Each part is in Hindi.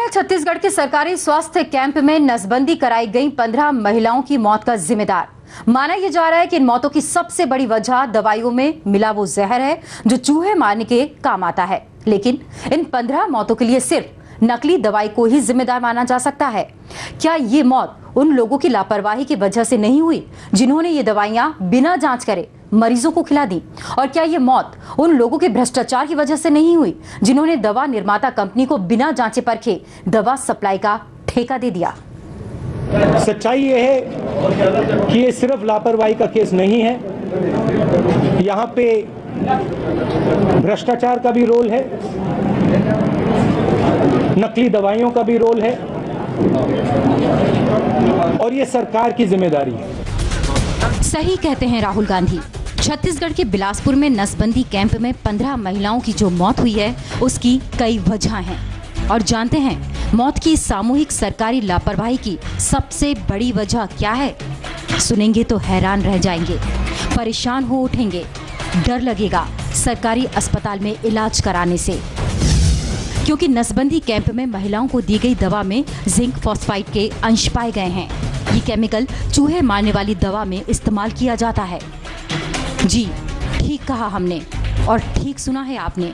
है छत्तीसगढ़ के सरकारी स्वास्थ्य कैंप में नसबंदी कराई गई 15 महिलाओं की मौत का जिम्मेदार। माना यह जा रहा है कि इन मौतों की सबसे बड़ी वजह दवाइयों में मिला वो जहर है जो चूहे मारने के काम आता है। लेकिन इन 15 मौतों के लिए सिर्फ नकली दवाई को ही जिम्मेदार माना जा सकता है। क्या ये मौत उन लोगों की लापरवाही की वजह से नहीं हुई जिन्होंने ये दवाइयां बिना जांच करे मरीजों को खिला दी? और क्या ये मौत उन लोगों के भ्रष्टाचार की वजह से नहीं हुई जिन्होंने दवा निर्माता कंपनी को बिना जांचे परखे दवा सप्लाई का ठेका दे दिया? सच्चाई ये है कि ये सिर्फ लापरवाही का केस नहीं है, यहाँ पे भ्रष्टाचार का भी रोल है, नकली दवाइयों का भी रोल है और ये सरकार की जिम्मेदारी है। सही कहते हैं राहुल गांधी। छत्तीसगढ़ के बिलासपुर में नसबंदी कैंप में 15 महिलाओं की जो मौत हुई है उसकी कई वजह हैं। और जानते हैं मौत की सामूहिक सरकारी लापरवाही की सबसे बड़ी वजह क्या है? सुनेंगे तो हैरान रह जाएंगे, परेशान हो उठेंगे, डर लगेगा सरकारी अस्पताल में इलाज कराने से। क्योंकि नसबंदी कैंप में महिलाओं को दी गई दवा में जिंक फॉस्फाइड के अंश पाए गए हैं। ये केमिकल चूहे मारने वाली दवा में इस्तेमाल किया जाता है। जी ठीक कहा हमने और ठीक सुना है आपने।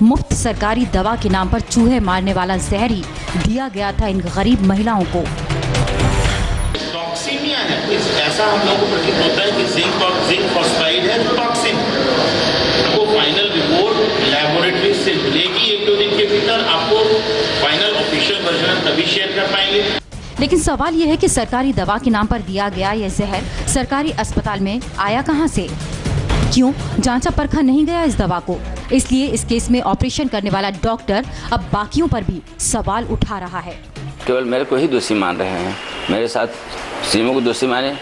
मुफ्त सरकारी दवा के नाम पर चूहे मारने वाला जहर ही दिया गया था इन गरीब महिलाओं को। टॉक्सिमिया है, ऐसा हम लोगों को प्रतीत होता है कि जिंक फॉस्फाइड है तो टॉक्सिन। आपको फाइनल रिपोर्ट लैबोरेटरी से मिलेगी 1-2 दिन के भीतर, आपको फाइनल ऑफिशियल वर्जन तभी शेयर कर पाएंगे। लेकिन सवाल यह है कि सरकारी दवा के नाम पर दिया गया यह जहर सरकारी अस्पताल में आया कहां से? क्यों जांचा परखा नहीं गया इस दवा को? इसलिए इस केस में ऑपरेशन करने वाला डॉक्टर अब बाकियों पर भी सवाल उठा रहा है। केवल मेरे को ही दोषी मान रहे हैं। मेरे साथ सीएमओ को दोषी माने,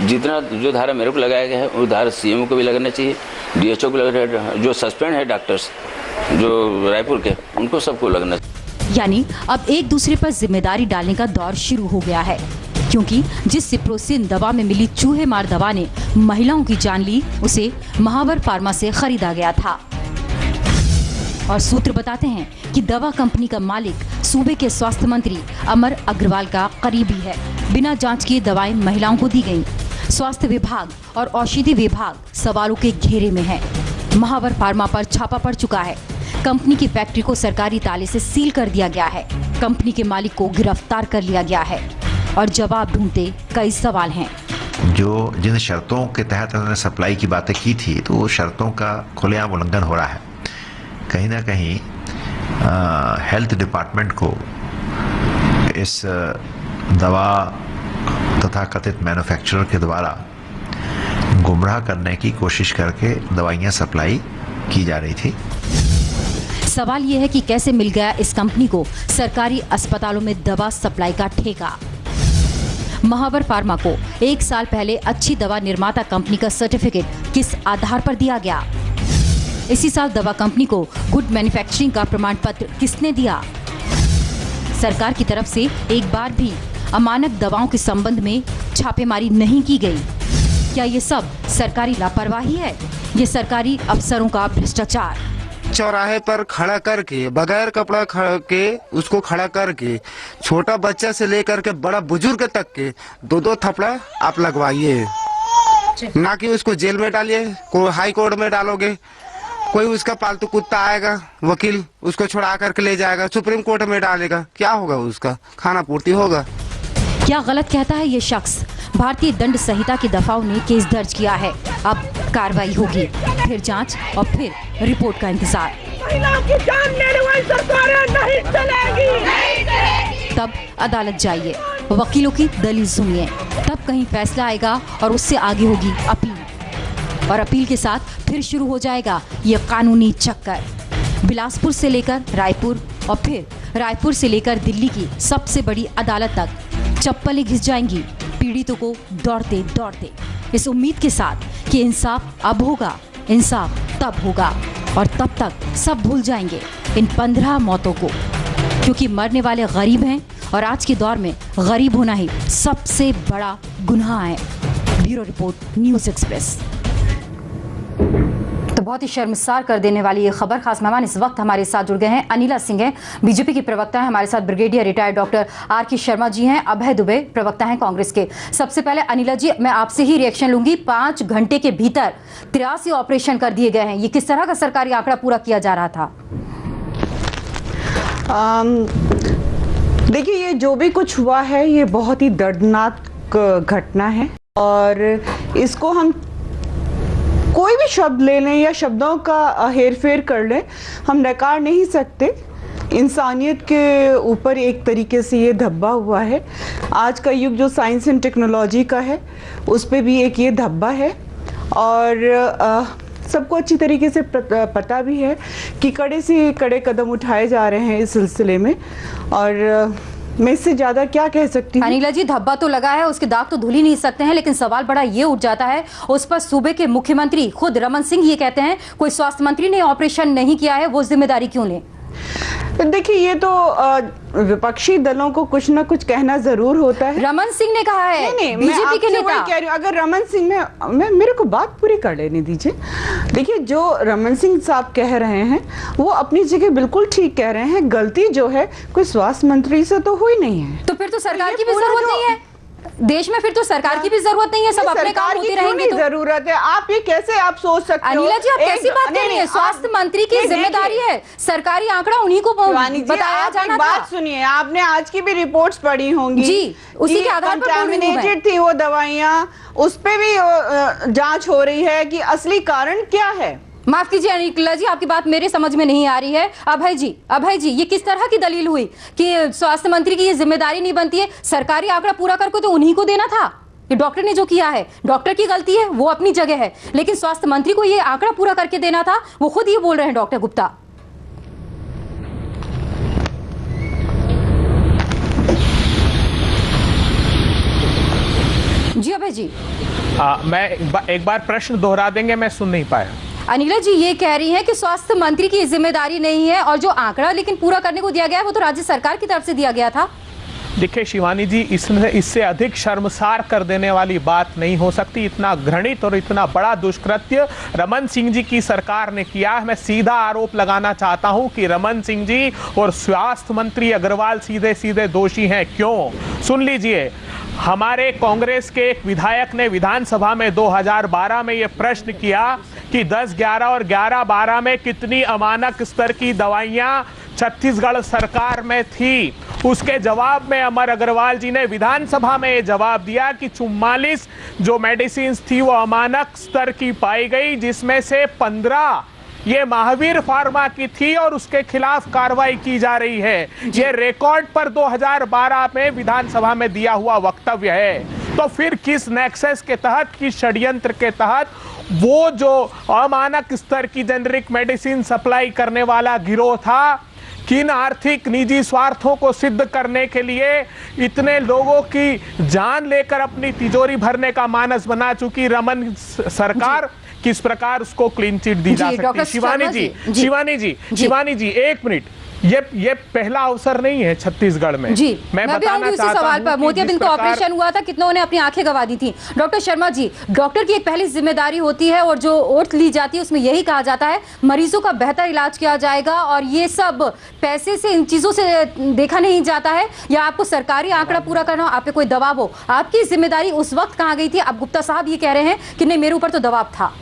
जितना जो धारा मेरे को लगाया गया है वो धारा सीएमओ को भी लगना चाहिए, डीएचओ को लगना, जो सस्पेंड है डॉक्टर्स जो रायपुर के उनको सबको लगना चाहिए। यानी अब एक दूसरे पर जिम्मेदारी डालने का दौर शुरू हो गया है। क्योंकि जिस सिप्रोसिन दवा में मिली चूहे मार दवा ने महिलाओं की जान ली, उसे महावर फार्मा से खरीदा गया था। और सूत्र बताते हैं कि दवा कंपनी का मालिक सूबे के स्वास्थ्य मंत्री अमर अग्रवाल का करीबी है। बिना जांच किए दवाएं महिलाओं को दी गईं। स्वास्थ्य विभाग और औषधि विभाग सवालों के घेरे में है। महावर फार्मा पर छापा पड़ चुका है। कंपनी की फैक्ट्री को सरकारी ताले से सील कर दिया गया है। कंपनी के मालिक को गिरफ्तार कर लिया गया है और जवाब ढूंढते कई सवाल हैं। जो जिन शर्तों के तहत उन्होंने सप्लाई की बातें की थी तो वो शर्तों का खुलेआम उल्लंघन हो रहा है। कहीं ना कहीं हेल्थ डिपार्टमेंट को इस दवा तथा कथित मैन्युफैक्चरर के द्वारा गुमराह करने की कोशिश करके दवाइयां सप्लाई की जा रही थी। सवाल यह है कि कैसे मिल गया इस कंपनी को सरकारी अस्पतालों में दवा सप्लाई का ठेका? महावर फार्मा को 1 साल पहले अच्छी दवा निर्माता कंपनी का सर्टिफिकेट किस आधार पर दिया गया? इसी साल दवा कंपनी को गुड मैन्युफैक्चरिंग का प्रमाण पत्र किसने दिया? सरकार की तरफ से एक बार भी अमानक दवाओं के संबंध में छापेमारी नहीं की गई। क्या ये सब सरकारी लापरवाही है? ये सरकारी अफसरों का भ्रष्टाचार? चौराहे पर खड़ा करके बगैर कपड़ा के उसको खड़ा करके छोटा बच्चा से लेकर के बड़ा बुजुर्ग तक के 2-2 थप्पड़ आप लगवाइए, ना कि उसको जेल में डालिए। कोई हाई कोर्ट में डालोगे, कोई उसका पालतू कुत्ता आएगा, वकील उसको छुड़ा करके ले जाएगा, सुप्रीम कोर्ट में डालेगा, क्या होगा? उसका खाना पूर्ति होगा? क्या गलत कहता है ये शख्स? भारतीय दंड संहिता की दफाओं ने केस दर्ज किया है। अब कार्रवाई होगी, फिर जांच और फिर रिपोर्ट का इंतजार। महिलाओं की जान लेने वाली सरकारें नहीं चलेगी। तब अदालत जाइए, वकीलों की दलील सुनिए, तब कहीं फैसला आएगा और उससे आगे होगी अपील। और अपील के साथ फिर शुरू हो जाएगा ये कानूनी चक्कर। बिलासपुर से लेकर रायपुर और फिर रायपुर से लेकर दिल्ली की सबसे बड़ी अदालत तक चप्पलें घिस जाएंगी पीड़ितों को दौड़ते दौड़ते, इस उम्मीद के साथ कि इंसाफ अब होगा, इंसाफ तब होगा और तब तक सब भूल जाएंगे इन 15 मौतों को। क्योंकि मरने वाले गरीब हैं और आज के दौर में गरीब होना ही सबसे बड़ा गुनाह है। Bureau report, news express. तो बहुत ही शर्मसार कर देने वाली ये खबर। खास मेहमान इस वक्त हमारे साथ जुड़ गए हैं। अनिला सिंह हैं, बीजेपी की प्रवक्ता हैं। हमारे साथ brigadier retired doctor R.K. Sharma ji हैं। अभय दुबे प्रवक्ता हैं कांग्रेस के। सबसे पहले अनिला जी, मैं आपसे ही रिएक्शन लूंगी। 5 घंटे के भीतर 83 ऑपरेशन कर दिए गए हैं। ये किस तरह का सरकारी आंकड़ा पूरा किया जा रहा था? देखिए, ये जो भी कुछ हुआ है ये बहुत ही दर्दनाक घटना है और इसको हम कोई भी शब्द ले लें या शब्दों का हेरफेर कर लें, हम नकार नहीं सकते। इंसानियत के ऊपर एक तरीके से ये धब्बा हुआ है। आज का युग जो साइंस एंड टेक्नोलॉजी का है उस पे भी एक ये धब्बा है और सबको अच्छी तरीके से पता भी है कि कड़े से कड़े कदम उठाए जा रहे हैं इस सिलसिले में और मैं इससे ज्यादा क्या कह सकती हूँ। अनिला जी, धब्बा तो लगा है, उसके दाग तो धुल ही नहीं सकते हैं, लेकिन सवाल बड़ा ये उठ जाता है उस पर सूबे के मुख्यमंत्री खुद रमन सिंह ये कहते हैं कोई स्वास्थ्य मंत्री ने ऑपरेशन नहीं किया है, वो जिम्मेदारी क्यों ले? देखिए, ये तो विपक्षी दलों को कुछ ना कुछ कहना जरूर होता है। रमन सिंह ने कहा है, नहीं, बीजेपी के नेता। कह रही हूँ, अगर रमन सिंह मैं मेरे को बात पूरी कर लेने दीजिए। देखिए, जो रमन सिंह साहब कह रहे हैं वो अपनी जगह बिल्कुल ठीक कह रहे हैं। गलती जो है कोई स्वास्थ्य मंत्री से तो हुई नहीं है। तो फिर तो सरकार की भी जरूरत नहीं है देश में, फिर तो सरकार की भी जरूरत नहीं है, सब अपने काम होते रहेंगे। तो जरूरत है, आप ये कैसे आप सोच सकते हो? अनिला जी, आप कैसी बात कर रही हैं? स्वास्थ्य मंत्री की जिम्मेदारी है, सरकारी आंकड़ा उन्हीं को बताया जाना था। बात सुनिए, आपने आज की भी रिपोर्ट्स पढ़ी होंगी जी, उसी के आधार पर कंटामिनेटेड थी वो दवाइयाँ, उस पे भी जांच हो रही है कि असली कारण क्या है। माफ कीजिए अनिला जी, आपकी बात मेरे समझ में नहीं आ रही है। अभय जी, ये किस तरह की दलील हुई कि स्वास्थ्य मंत्री की ये जिम्मेदारी नहीं बनती है? सरकारी आंकड़ा पूरा करके तो उन्हीं को देना था। ये डॉक्टर ने जो किया है, डॉक्टर की गलती है, वो अपनी जगह है, लेकिन स्वास्थ्य मंत्री को ये आंकड़ा पूरा करके देना था। वो खुद ये बोल रहे हैं, डॉक्टर गुप्ता। जी अभय जी, मैं एक बार प्रश्न दोहरा देंगे, मैं सुन नहीं पाया। अनिला जी ये कह रही हैं कि स्वास्थ्य मंत्री की जिम्मेदारी नहीं है और जो आंकड़ा लेकिन पूरा करने को दिया गया है वो तो राज्य सरकार की तरफ से दिया गया था। देखिए शिवानी जी, इससे अधिक शर्मसार कर देने वाली बात नहीं हो सकती। इतना घृणित और इतना बड़ा दुष्कृत्य रमन सिंह जी की सरकार ने किया। मैं सीधा आरोप लगाना चाहता हूं कि रमन सिंह जी और स्वास्थ्य मंत्री अग्रवाल सीधे सीधे दोषी हैं। क्यों? सुन लीजिए, हमारे कांग्रेस के एक विधायक ने विधानसभा में 2012 में यह प्रश्न किया कि 10, 11 और 11-12 में कितनी अमानक स्तर की दवाइयां छत्तीसगढ़ सरकार में थी। उसके जवाब में अमर अग्रवाल जी ने विधानसभा में ये जवाब दिया कि 44 जो मेडिसिन थी वो अमानक स्तर की पाई गई, जिसमें से 15 ये महावीर फार्मा की थी और उसके खिलाफ कार्रवाई की जा रही है। ये रिकॉर्ड पर 2012 में विधानसभा में दिया हुआ वक्तव्य है। तो फिर किस नेक्सस के तहत, किस षड्यंत्र के तहत वो जो अमानक स्तर की जेनरिक मेडिसिन सप्लाई करने वाला गिरोह था, किन आर्थिक निजी स्वार्थों को सिद्ध करने के लिए इतने लोगों की जान लेकर अपनी तिजोरी भरने का मानस बना चुकी रमन सरकार, किस प्रकार उसको क्लीन चिट दी जा सकती है? शिवानी जी 1 मिनट, ये पहला अवसर नहीं है छत्तीसगढ़ में। जी, मैं बताना चाहता सवाल पर मोतियाबिंद का ऑपरेशन हुआ था, कितनों ने अपनी आंखें गंवा दी थी। डॉक्टर शर्मा जी, डॉक्टर की एक पहली जिम्मेदारी होती है और जो ओथ ली जाती है उसमें यही कहा जाता है मरीजों का बेहतर इलाज किया जाएगा और ये सब पैसे से, इन चीजों से देखा नहीं जाता है, या आपको सरकारी आंकड़ा पूरा करना, आप पे कोई दबाव हो। आपकी जिम्मेदारी उस वक्त कहाँ गई थी? अब गुप्ता साहब ये कह रहे हैं कि नहीं, मेरे ऊपर तो दबाव था।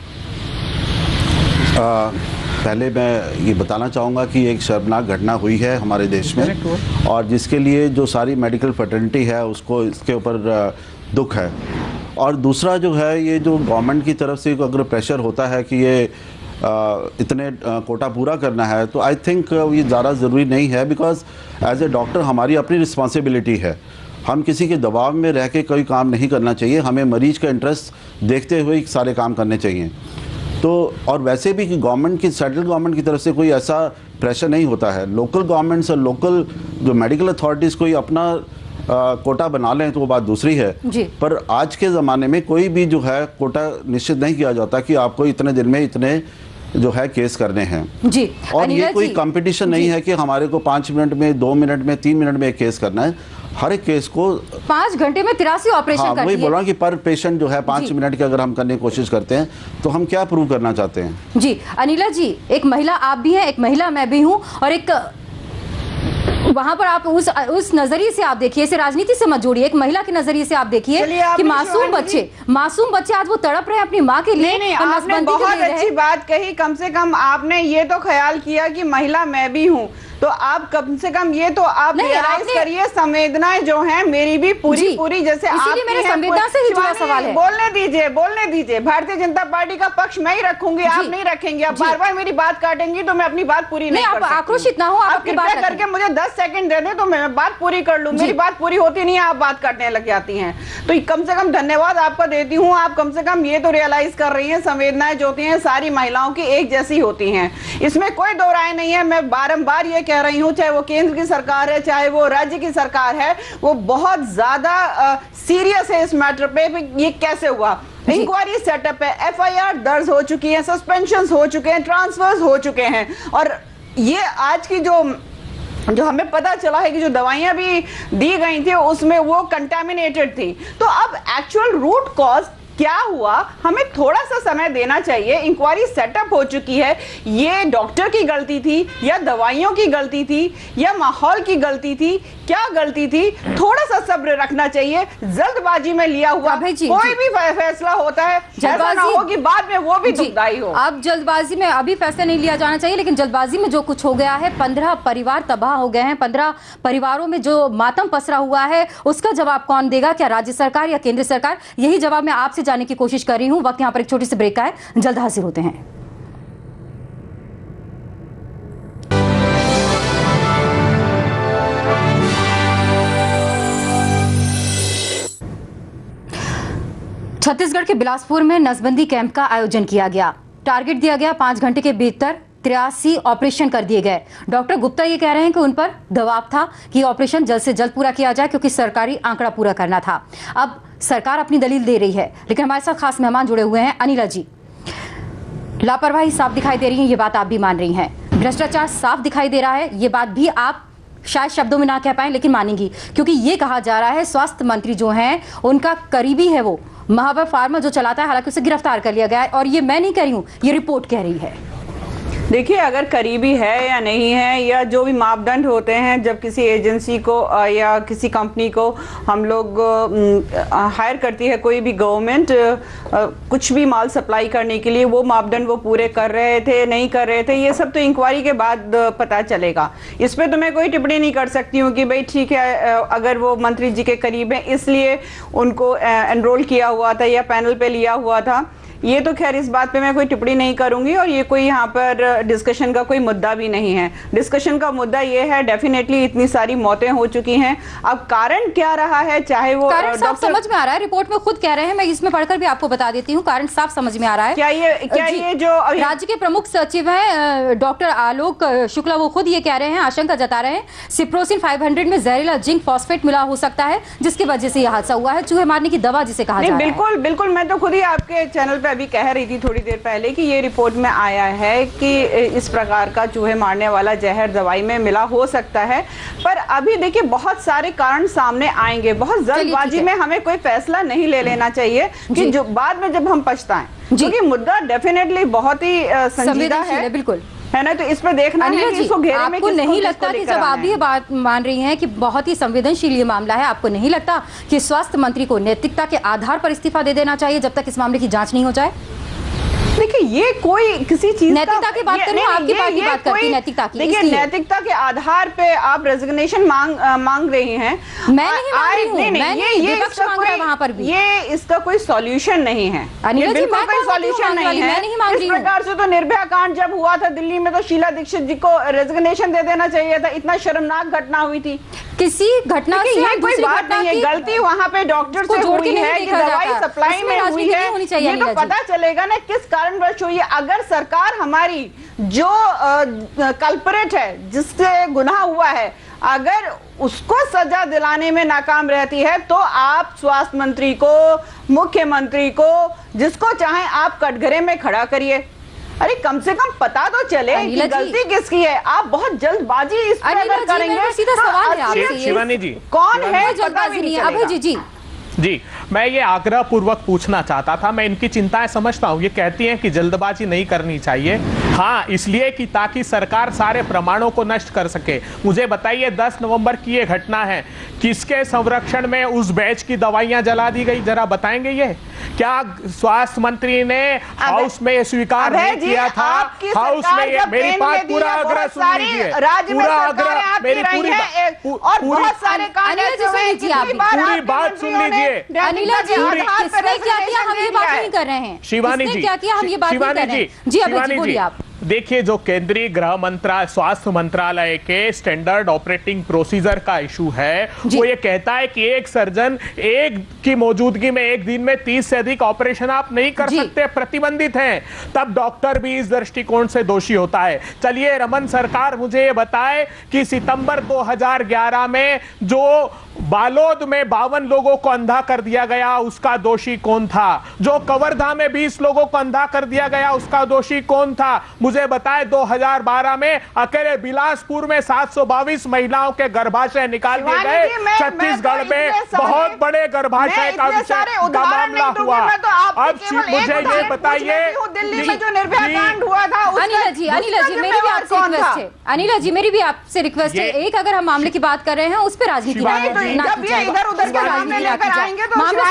पहले मैं ये बताना चाहूँगा कि एक शर्मनाक घटना हुई है हमारे देश में और जिसके लिए जो सारी मेडिकल फ्रेटर्निटी है उसको इसके ऊपर दुख है। और दूसरा जो है, ये जो गवर्नमेंट की तरफ से अगर प्रेशर होता है कि ये इतने कोटा पूरा करना है, तो आई थिंक ये ज़्यादा ज़रूरी नहीं है। बिकॉज एज ए डॉक्टर हमारी अपनी रिस्पॉन्सिबिलिटी है, हम किसी के दबाव में रह के कोई काम नहीं करना चाहिए। हमें मरीज का इंटरेस्ट देखते हुए सारे काम करने चाहिए। तो और वैसे भी कि गवर्नमेंट की, सेंट्रल गवर्नमेंट की तरफ से कोई ऐसा प्रेशर नहीं होता है। लोकल गवर्नमेंट्स और लोकल जो मेडिकल अथॉरिटीज़ कोई अपना कोटा बना लें तो वो बात दूसरी है जी। पर आज के ज़माने में कोई भी जो है कोटा निश्चित नहीं किया जाता कि आपको इतने दिन में इतने जो है केस करने हैं जी। और ये कोई कंपटीशन नहीं है कि हमारे को 5 मिनट में, 2 मिनट में, 3 मिनट में एक केस करना है। हर एक केस को 5 घंटे में 83 ऑपरेशन कर वही बोल रहा हूँ कि पर पेशेंट जो है 5 मिनट की अगर हम करने की कोशिश करते हैं तो हम क्या प्रूव करना चाहते हैं। जी अनिला जी, एक महिला आप भी हैं, एक महिला मैं भी हूँ, और एक वहां पर आप उस नजरिए से आप देखिए, इसे राजनीति से मत जोड़िए, एक महिला के नजरिए से आप देखिए कि मासूम बच्चे आज वो तड़प रहे हैं अपनी माँ के लिए। नहीं, आपने बहुत अच्छी बात कही। कम से कम आपने ये तो ख्याल किया कि महिला मैं भी हूँ, तो आप कम से कम ये तो आप रियलाइज करिए संवेदनाएं जो हैं मेरी भी पूरी जैसे आपकी मेरे संवेदना से ही जुड़ा सवाल है। बोलने दीजिए। भारतीय जनता पार्टी का पक्ष मैं ही रखूंगी, आप नहीं रखेंगे। आप बार बार मेरी बात काटेंगी तो मैं अपनी बात पूरी नहीं कर सकती। आक्रोशित ना हो, आप कृपया करके मुझे 10 सेकंड दे दें तो मैं बात पूरी कर लूं। मेरी बात पूरी होती नहीं है, आप बात काटने लग जाती हैं। तो कम से कम धन्यवाद आपका देती हूँ, आप कम से कम ये तो रियलाइज कर रही हैं संवेदनाएं जो होती हैं सारी महिलाओं की एक जैसी होती हैं, इसमें कोई दो राय नहीं है। मैं बारंबार ये कह रही हूँ, चाहे वो केंद्र की सरकार है चाहे वो राज्य की सरकार है, वो बहुत ज्यादा सीरियस है इस मैटर पे। ये कैसे हुआ? इंक्वायरी सेटअप है, एफआईआर दर्ज हो चुकी है, सस्पेंशन हो चुके हैं, ट्रांसफर्स हो चुके हैं, और ये आज की जो हमें पता चला है कि जो दवाइयां भी दी गई थी उसमें वो कंटामिनेटेड थी। तो अब एक्चुअल रूट कॉज क्या हुआ, हमें थोड़ा सा समय देना चाहिए। इंक्वायरी सेटअप हो चुकी है, ये डॉक्टर की गलती थी या दवाइयों की गलती थी या माहौल की गलती थी, क्या गलती थी? थोड़ा सा सब्र रखना चाहिए। जल्दबाजी में लिया हुआ कोई भी फैसला होता है, ऐसा ना हो कि बाद में वो भी दुखदाई हो। अब जल्दबाजी में अभी फैसला नहीं लिया जाना चाहिए, लेकिन जल्दबाजी में जो कुछ हो गया है, 15 परिवार तबाह हो गए हैं, 15 परिवारों में जो मातम पसरा हुआ है, उसका जवाब कौन देगा? क्या राज्य सरकार या केंद्र सरकार? यही जवाब मैं आपसे जानने की कोशिश कर रही हूं। वक्त यहां पर एक छोटी सी ब्रेक का है, जल्द हाजिर होते हैं। छत्तीसगढ़ के बिलासपुर में नसबंदी कैंप का आयोजन किया गया। टारगेट दिया गया 5 घंटे के भीतर 83 ऑपरेशन कर दिए गए। डॉक्टर गुप्ता ये कह रहे हैं कि उन पर दबाव था कि ऑपरेशन जल्द से जल्द पूरा किया जाए, क्योंकि सरकारी आंकड़ा पूरा करना था। अब सरकार अपनी दलील दे रही है, लेकिन हमारे साथ खास मेहमान जुड़े हुए हैं। अनिला जी, लापरवाही साफ दिखाई दे रही है, ये बात आप भी मान रही हैं। भ्रष्टाचार साफ दिखाई दे रहा है, ये बात भी आप शायद शब्दों में ना कह पाए लेकिन मानेंगी, क्योंकि ये कहा जा रहा है स्वास्थ्य मंत्री जो हैं उनका करीबी है वो महावर फार्मा जो चलाता है, हालांकि उसे गिरफ्तार कर लिया गया है। और ये मैं नहीं कह रही हूँ, ये रिपोर्ट कह रही है। देखिए, अगर करीबी है या नहीं है, या जो भी मापदंड होते हैं जब किसी एजेंसी को या किसी कंपनी को हम लोग हायर करती है कोई भी गवर्नमेंट कुछ भी माल सप्लाई करने के लिए, वो मापदंड वो पूरे कर रहे थे नहीं कर रहे थे, ये सब तो इंक्वायरी के बाद पता चलेगा। इस पर तो मैं कोई टिप्पणी नहीं कर सकती हूँ कि भाई ठीक है, अगर वो मंत्री जी के करीब है इसलिए उनको एनरोल किया हुआ था या पैनल पे लिया हुआ था। ये तो खैर इस बात पे मैं कोई टिप्पणी नहीं करूंगी, और ये कोई यहाँ पर डिस्कशन का कोई मुद्दा भी नहीं है। डिस्कशन का मुद्दा ये है, डेफिनेटली इतनी सारी मौतें हो चुकी हैं, अब कारण क्या रहा है, चाहे वो कारण साफ समझ में आ रहा है, रिपोर्ट में खुद कह रहे हैं, मैं इसमें पढ़कर भी आपको बता देती हूँ, कारण साफ समझ में आ रहा है। क्या ये जो राज्य के प्रमुख सचिव हैं डॉक्टर आलोक शुक्ला, वो खुद ये कह रहे हैं, आशंका जता रहे हैं सिप्रोसिन 500 में जहरीला जिंक फॉस्फेट मिला हो सकता है, जिसकी वजह से यह हादसा हुआ है, चूहे मारने की दवा जिसे कहा जाता है। बिल्कुल, मैं तो खुद ही आपके चैनल पे अभी कह रही थी थोड़ी देर पहले कि ये रिपोर्ट में आया है कि इस प्रकार का चूहे मारने वाला जहर दवाई में मिला हो सकता है। पर अभी देखिए बहुत सारे कारण सामने आएंगे, बहुत जल्दबाजी में हमें कोई फैसला नहीं ले लेना चाहिए कि जो बाद में जब हम पछताएं, क्योंकि मुद्दा डेफिनेटली बहुत ही संजीदा है, बिल्कुल है ना। तो इस पर देखना है कि इसको घेरे में आपको नहीं लगता कि जब आप भी ये बात मान रही हैं कि बहुत ही संवेदनशील ये मामला है, आपको नहीं लगता कि स्वास्थ्य मंत्री को नैतिकता के आधार पर इस्तीफा दे देना चाहिए जब तक इस मामले की जांच नहीं हो जाए? देखिए, ये कोई किसी चीज नैतिकता की बात करें, आपकी पार्टी बात करती है नैतिकता की। देखिए, नैतिकता के आधार पे आप रेजिग्नेशन मांग रही हैं। मैं नहीं मांग रही हूं, ये विपक्ष मांग रहा है वहां पर भी। ये इसका कोई सॉल्यूशन नहीं है, ये बिल्कुल कोई सॉल्यूशन नहीं है। इस प्रकार से तो निर्भया कांड जब हुआ था दिल्ली में, तो शीला दीक्षित जी को रेजिग्नेशन दे देना चाहिए था, इतना शर्मनाक घटना हुई थी। किसी घटना से ये कोई बात नहीं है, गलती वहां पे डॉक्टर से हुई है, ये दवाई सप्लाई में हुई है, ये तो पता चलेगा ना किस कारणवश हुई है। अगर सरकार हमारी जो कल्परेट है, जिससे गुनाह हुआ है, अगर उसको सजा दिलाने में नाकाम रहती है, तो आप स्वास्थ्य मंत्री को, मुख्यमंत्री को, जिसको चाहे आप कटघरे में खड़ा करिए, अरे कम से कम पता तो चले कि गलती किसकी है। आप बहुत जल्दबाजी इस पर अगर करेंगे। सीधा सवाल है आपसे, शिवानी जी कौन है जल्दबाजी नहीं है अभय जी। जी मैं ये आग्रह पूर्वक पूछना चाहता था, मैं इनकी चिंताएं समझता हूं। ये कहती हैं कि जल्दबाजी नहीं करनी चाहिए, हाँ इसलिए कि ताकि सरकार सारे प्रमाणों को नष्ट कर सके। मुझे बताइए 10 नवंबर की ये घटना है, किसके संरक्षण में उस बैच की दवाइयां जला दी गई, जरा बताएंगे ये? क्या स्वास्थ्य मंत्री ने हाउस में स्वीकार नहीं किया था? हाउस में ये मेरी बात पूरा आग्रह सुन लीजिए, पूरा आग्रह मेरी पूरी बात सुन लीजिए। अनिला जी किसने क्या किया हम ये बात नहीं कर रहे हैं। शिवानी जी क्या किया हम ये बात नहीं कर रहे हैं। जी अभय जी बोलिए आप। देखिए जो केंद्रीय गृह मंत्रालय स्वास्थ्य मंत्रालय के स्टैंडर्ड ऑपरेटिंग प्रोसीजर का इशू है, वो ये कहता है कि एक सर्जन एक की मौजूदगी में एक दिन में 30 से अधिक ऑपरेशन आप नहीं कर सकते, प्रतिबंधित हैं। तब डॉक्टर भी इस दृष्टिकोण से दोषी होता है। चलिए रमन सरकार मुझे ये बताए कि सितंबर 2011 में जो बालोद में 52 लोगों को अंधा कर दिया गया उसका दोषी कौन था? जो कवर्धा में 20 लोगों को अंधा कर दिया गया उसका दोषी कौन था? मुझे बताए 2012 में अकेले बिलासपुर में 722 महिलाओं के गर्भाशय निकाल दिए गए। छत्तीसगढ़ में बहुत बड़े गर्भाशय का मामला हुआ। अब मुझे ये बताइए अनिला जी मेरी भी आपसे रिक्वेस्ट है, एक अगर हम मामले की बात कर रहे हैं उस पर राजनीति जब ये इधर उधर के मामले लेकर आएंगे तो मामला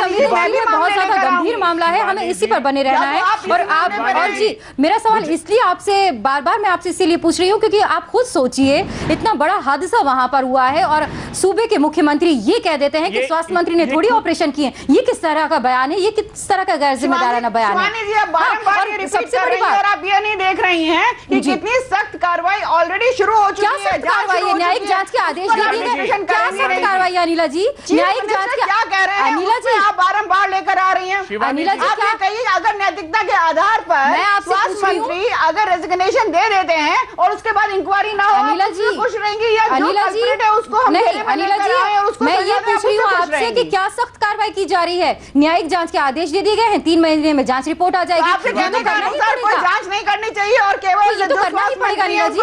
बहुत ज्यादा गंभीर मामला है, हमें इसी पर बने रहना है। और आप और जी मेरा सवाल इसलिए आपसे बार-बार मैं आपसे इसीलिए पूछ रही हूँ क्योंकि आप खुद सोचिए इतना बड़ा हादसा वहां पर हुआ है और सूबे के मुख्यमंत्री ये कह देते हैं कि स्वास्थ्य मंत्री ने थोड़ी ऑपरेशन किए। ये किस तरह का बयान है? ये किस तरह का गैर जिम्मेदाराना बयान है? सबसे बड़ी बात आप ये नहीं देख रही हैं कि कितनी सख्त कार्रवाई ऑलरेडी शुरू हो चुकी है। कार्रवाई है, न्यायिक जांच के आदेश दे दिए गए। क्या सख्त कार्रवाई अनिला जी? न्यायिक जांच क्या कह रहे हैं अनिला जी? आप बारंबार लेकर आ रही हैं अनिला जी। क्या कहिए अगर नैतिकता के आधार पर स्वास्थ्य मंत्री अगर रेजिग्नेशन दे देते हैं और उसके बाद इंक्वायरी ना हो, अनिला जी खुश रहेंगी या अनिला जी उसको हम नहीं अनिला जी मैं ये पूछ रही हूँ आपसे कि क्या सख्त कार्रवाई की जा रही है? न्यायिक जांच के आदेश दे दिए गए हैं, 3 महीने में जांच रिपोर्ट आ जाएगी। आपसे कहने का अनुसार कोई जांच नहीं करनी चाहिए और केवल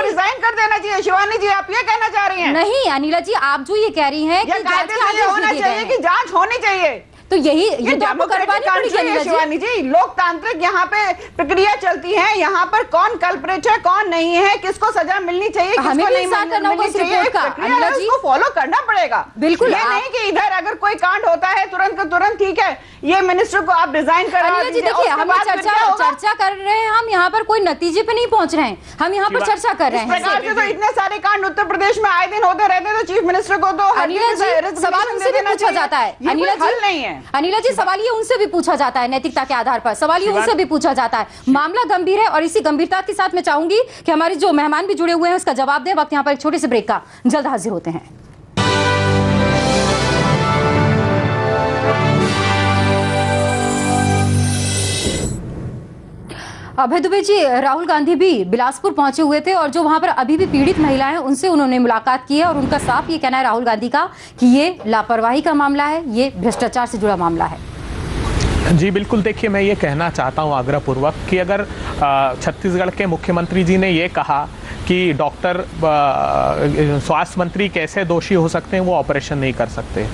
रिजाइन कर देना चाहिए। शिवानी जी आप ये कहना चाह रही हैं? नहीं अनिला जी आप जो ये कह रही हैं कि जांच के आदेश होना चाहिए कि जांच होनी चाहिए, तो यही तो आपको करवानी पड़ेगी शिवानी जी। लोकतांत्रिक यहाँ पे प्रक्रिया चलती है, यहाँ पर कौन कल्प्रिट है कौन नहीं है, किसको सजा मिलनी चाहिए हमें भी इंतजार करना होगा इस रिपोर्ट का। अनिला जी उसको फॉलो करना पड़ेगा। बिल्कुल ये नहीं कि इधर अगर कोई कांड होता है तुरंत का तुरंत ठीक है ये मिनिस्टर को आप डिजाइन कर। अनिला जी देखिए हम चर्चा कर रहे हैं, हम यहाँ पर कोई नतीजे पे नहीं पहुंच रहे हैं, हम यहाँ पर चर्चा कर रहे हैं। तो इतने सारे कांड उत्तर प्रदेश में आए दिन होते रहते हैं तो चीफ मिनिस्टर को तो अनिला जी सवाल उनसे भी पूछा जाता है। अनिला जी नहीं है अनिला जी सवाल ये उनसे भी पूछा जाता है, नैतिकता के आधार पर सवाल ये उनसे भी पूछा जाता है। मामला गंभीर है और इसी गंभीरता के साथ मैं चाहूंगी कि हमारे जो मेहमान भी जुड़े हुए हैं उसका जवाब दें। वक्त यहाँ पर एक छोटे से ब्रेक का, जल्द हाजिर होते हैं। अभय दुबे जी राहुल गांधी भी बिलासपुर पहुंचे हुए थे और जो वहां पर अभी भी पीड़ित महिलाएं हैं उनसे उन्होंने मुलाकात की है और उनका साफ ये कहना है राहुल गांधी का कि ये लापरवाही का मामला है, ये भ्रष्टाचार से जुड़ा मामला है। जी बिल्कुल, देखिए मैं ये कहना चाहता हूँ आग्रहपूर्वक कि अगर छत्तीसगढ़ के मुख्यमंत्री जी ने ये कहा कि डॉक्टर स्वास्थ्य मंत्री कैसे दोषी हो सकते हैं, वो ऑपरेशन नहीं कर सकते,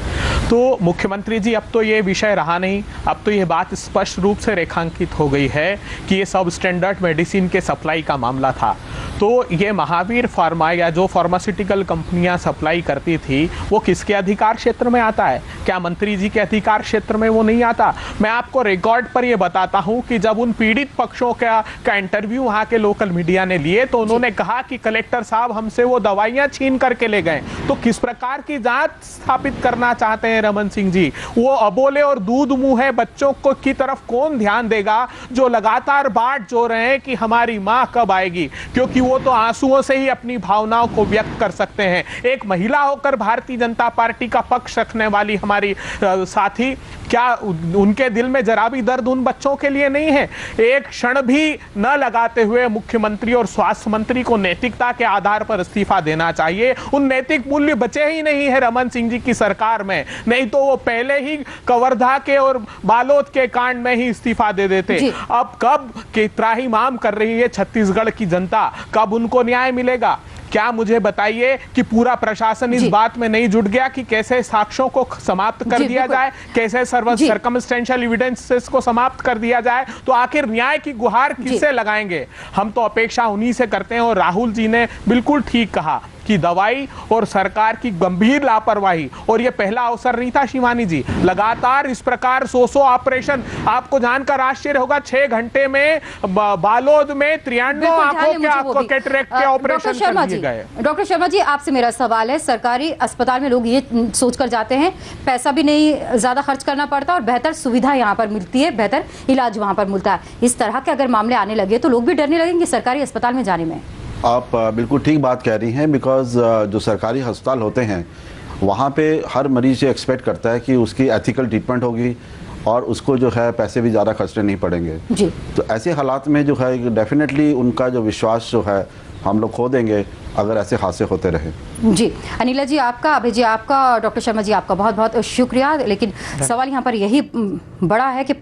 तो मुख्यमंत्री जी अब तो ये विषय रहा नहीं, अब तो ये बात स्पष्ट रूप से रेखांकित हो गई है कि ये सब स्टैंडर्ड मेडिसिन के सप्लाई का मामला था। तो ये महावीर फार्मा या जो फार्मास्यूटिकल कंपनियां सप्लाई करती थी वो किसके अधिकार क्षेत्र में आता है? क्या मंत्री जी के अधिकार क्षेत्र में वो नहीं आता? मैं आपको रिकॉर्ड पर ये बताता हूं कि जब उन पीड़ित पक्षों का इंटरव्यू वहां के लोकल मीडिया ने लिए तो उन्होंने कहा कि कलेक्टर साहब हमसे वो दवाइयां छीन करके ले गए। तो किस प्रकार की जांच स्थापित करना चाहते हैं रमन सिंह जी? वो अबोले और दूध मुंह है बच्चों को की तरफ कौन ध्यान देगा जो लगातार बाट जो रहे हैं कि हमारी माँ कब आएगी, क्योंकि वो वो तो आंसुओं से ही अपनी भावनाओं को व्यक्त कर सकते हैं। एक महिला होकर भारतीय जनता पार्टी का पक्ष रखने वाली हमारी साथी, क्या उनके दिल में जरा भी दर्द उन बच्चों के लिए नहीं है? एक क्षण भी न लगाते हुए मुख्यमंत्री और स्वास्थ्य मंत्री को नैतिकता के आधार पर इस्तीफा देना चाहिए। उन नैतिक मूल्य बचे ही नहीं है रमन सिंह जी की सरकार में, नहीं तो वो पहले ही कवर्धा के और बालोद के कांड में ही इस्तीफा दे देते। अब कब के त्राहिमाम कर रही है छत्तीसगढ़ की जनता, कब उनको न्याय मिलेगा? क्या मुझे बताइए कि पूरा प्रशासन इस बात में नहीं जुट गया कि कैसे साक्ष्यों को समाप्त कर दिया जाए, कैसे सर्कमस्टेंशियल एविडेंसेस को समाप्त कर दिया जाए? तो आखिर न्याय की गुहार किससे लगाएंगे? हम तो अपेक्षा उन्हीं से करते हैं। और राहुल जी ने बिल्कुल ठीक कहा कि दवाई और सरकार की गंभीर लापरवाही, और ये पहला अवसर नहीं था शिवानी जी, लगातार इस प्रकार 100 ऑपरेशन, आपको जानकर आश्चर्य होगा 6 घंटे में बालोद में 93 आंखों के आपको कैटरेक्ट के ऑपरेशन कर दिए गए। डॉक्टर शर्मा जी, आपसे मेरा सवाल है, सरकारी अस्पताल में लोग ये सोचकर जाते हैं पैसा भी नहीं ज्यादा खर्च करना पड़ता और बेहतर सुविधा यहाँ पर मिलती है, बेहतर इलाज वहां पर मिलता है। इस तरह के अगर मामले आने लगे तो लोग भी डरने लगेंगे सरकारी अस्पताल में जाने में। आप बिल्कुल ठीक बात कह रही हैं, बिकॉज जो सरकारी अस्पताल होते हैं वहाँ पे हर मरीज ये एक्सपेक्ट करता है कि उसकी एथिकल ट्रीटमेंट होगी और उसको जो है पैसे भी ज़्यादा खर्चने नहीं पड़ेंगे जी। तो ऐसे हालात में जो है डेफिनेटली उनका जो विश्वास जो है हम लोग खो देंगे अगर ऐसे हादसे होते रहे। जी अनिला जी आपका, अभय जी आपका, डॉक्टर शर्मा जी आपका बहुत बहुत शुक्रिया। लेकिन सवाल यहाँ पर यही बड़ा है कि